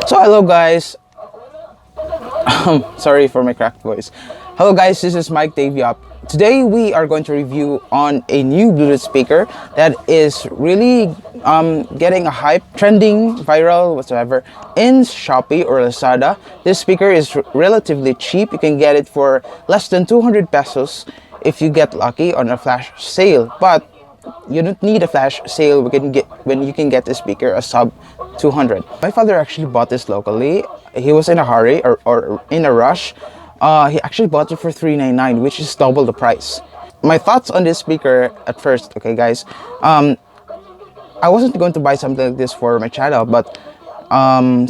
So hello guys, sorry for my cracked voice. Hello guys, this is Mike Daviop. Today we are going to review on a new Bluetooth speaker that is really getting a hype, trending, viral, whatsoever in Shopee or Lazada. This speaker is relatively cheap. You can get it for less than 200 pesos if you get lucky on a flash sale. But you don't need a flash sale when you can get the speaker a sub 200. My father actually bought this locally. He was in a hurry or in a rush. He actually bought it for $399, which is double the price. My thoughts on this speaker at first, okay guys, I wasn't going to buy something like this for my channel, but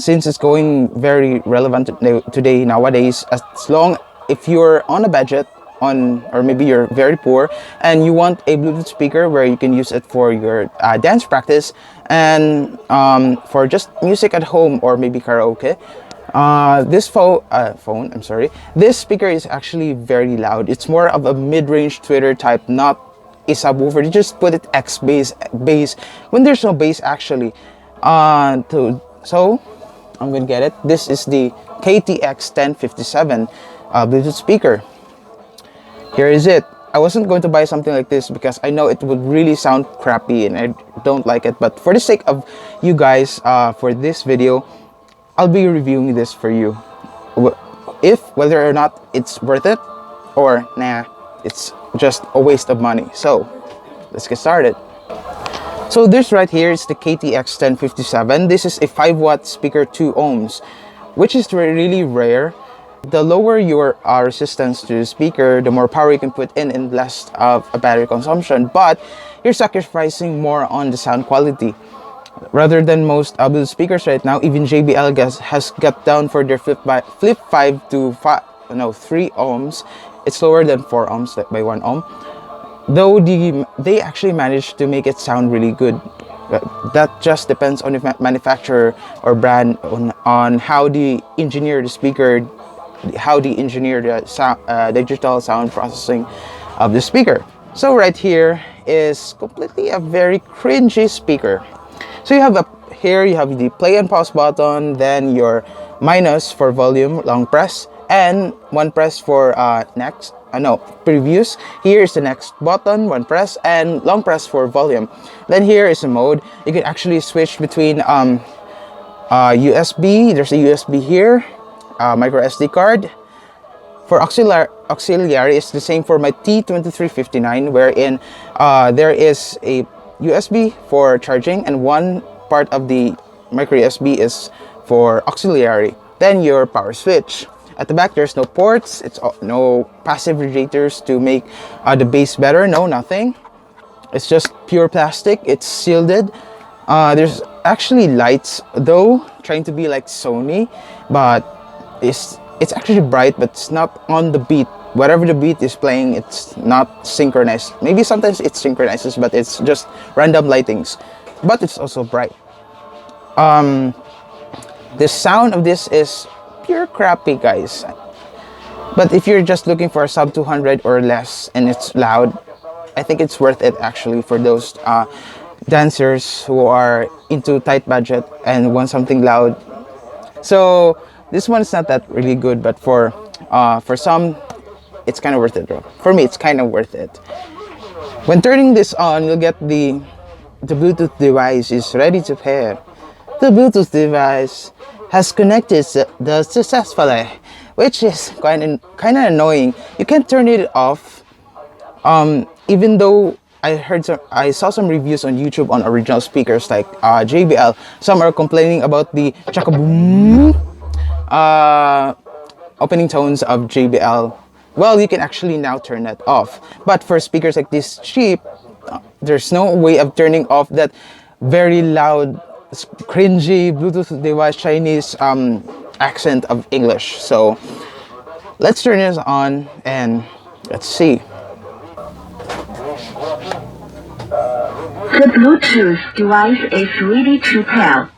since it's going very relevant today nowadays, as long if you're on a budget, or maybe you're very poor and you want a Bluetooth speaker where you can use it for your dance practice and for just music at home or maybe karaoke, this speaker is actually very loud. It's more of a mid-range tweeter type, not a subwoofer. You just put it X bass when there's no bass actually. So I'm gonna get it. This is the KTX 1057 Bluetooth speaker. Here is it. I wasn't going to buy something like this because I know it would really sound crappy and I don't like it. But for the sake of you guys, for this video, I'll be reviewing this for you. Whether or not it's worth it or nah, it's just a waste of money. So let's get started. So this right here is the KTX 1057. This is a 5-watt speaker, 2 ohms, which is really rare. The lower your resistance to the speaker, the more power you can put in and less of a battery consumption. But you're sacrificing more on the sound quality. Rather than most Bluetooth speakers right now, even JBL has got down for their flip 5 to 3 ohms. It's lower than 4 ohms by 1 ohm. Though they actually managed to make it sound really good. That just depends on the manufacturer or brand on how they engineer the speaker, how they engineer the digital sound processing of the speaker. So right here is completely a very cringy speaker. So you have you have the play and pause button, then your minus for volume, long press, and 1 press for previous. Here is the next button, 1 press, and long press for volume. Then here is a mode. You can actually switch between USB. There's a USB here. Micro SD card. For auxiliary, it's the same for my T2359, wherein there is a USB for charging and one part of the micro USB is for auxiliary. Then your power switch. At the back, there's no ports. It's no passive radiators to make the bass better. No, nothing. It's just pure plastic. It's shielded. There's actually lights, though, trying to be like Sony, but it's actually bright, but it's not on the beat. Whatever the beat is playing, it's not synchronized. Maybe sometimes it synchronizes, but it's just random lightings. But it's also bright. The sound of this is pure crappy, guys. But if you're just looking for a sub 200 or less and it's loud, I think it's worth it actually for those dancers who are into tight budget and want something loud. So this one is not that really good, but for some, it's kind of worth it. For me, it's kind of worth it. When turning this on, you'll get the Bluetooth device is ready to pair. The Bluetooth device has connected successfully, which is kind of annoying. You can't turn it off. Even though I saw some reviews on YouTube on original speakers like JBL. Some are complaining about the chakaboom opening tones of JBL. Well, you can actually now turn that off. But for speakers like this cheap, there's no way of turning off that very loud, cringy Bluetooth device Chinese accent of English. So let's turn this on and let's see. The Bluetooth device is ready to pair.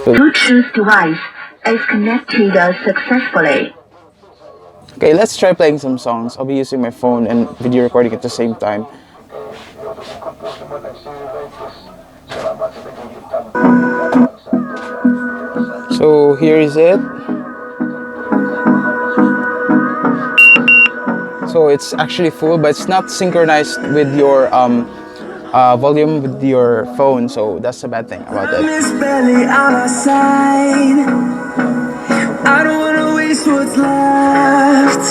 Bluetooth device is connected successfully. Okay, let's try playing some songs. I'll be using my phone and video recording at the same time. So here is it. So it's actually full, but it's not synchronized with your volume with your phone. So that's the bad thing about it. Belly on our side. I don't wanna waste what's left.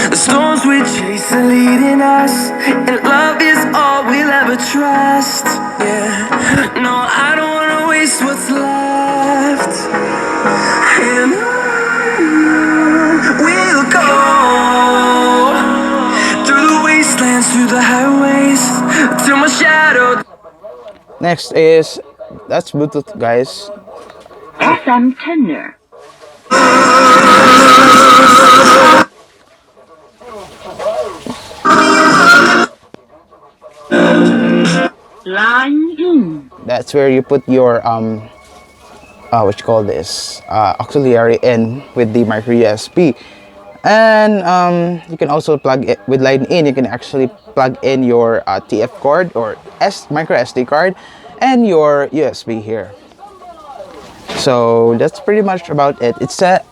The storms we chase are leading us, and love is all we'll ever trust. Yeah, no, I don't wanna waste what's left. And on we'll go through the wastelands, through the highways, till my shadow. Next is that's Bluetooth, guys. FM tuner. Line in. That's where you put your what you call this auxiliary in with the micro USB, and you can also plug it with line in. You can actually plug in your TF card or micro SD card and your USB here. So that's pretty much about it. It's a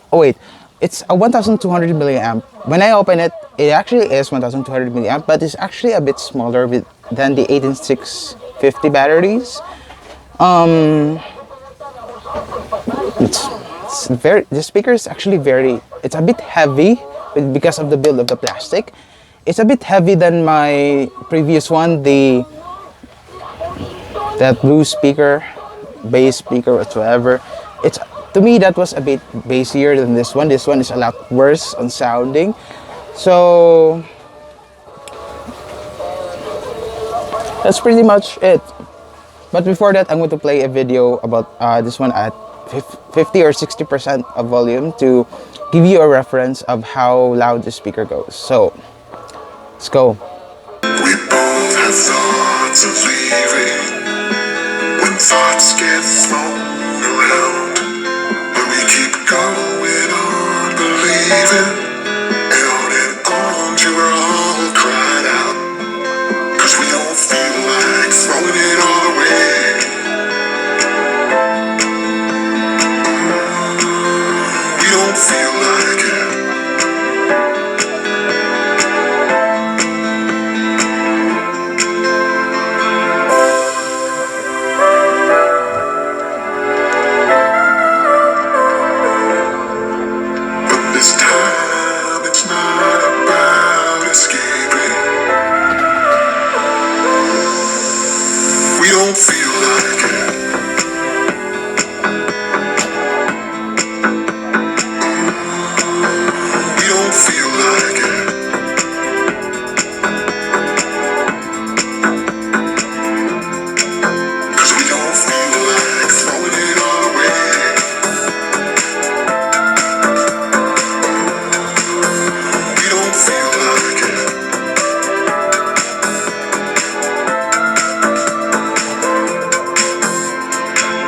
it's a 1200 milliamp. When I open it, it actually is 1200 milliamp, but it's actually a bit smaller than the 18650 batteries. It's very, the speaker is actually very, it's a bit heavy because of the build of the plastic. It's a bit heavy than my previous one, that blue speaker, bass speaker whatsoever. It's, to me, that was a bit bassier than this one. This one is a lot worse on sounding. So that's pretty much it. But before that, I'm going to play a video about this one at 50 or 60% of volume to give you a reference of how loud the speaker goes. So let's go. We both have thoughts of leaving when thoughts get thrown around, but we keep going on believing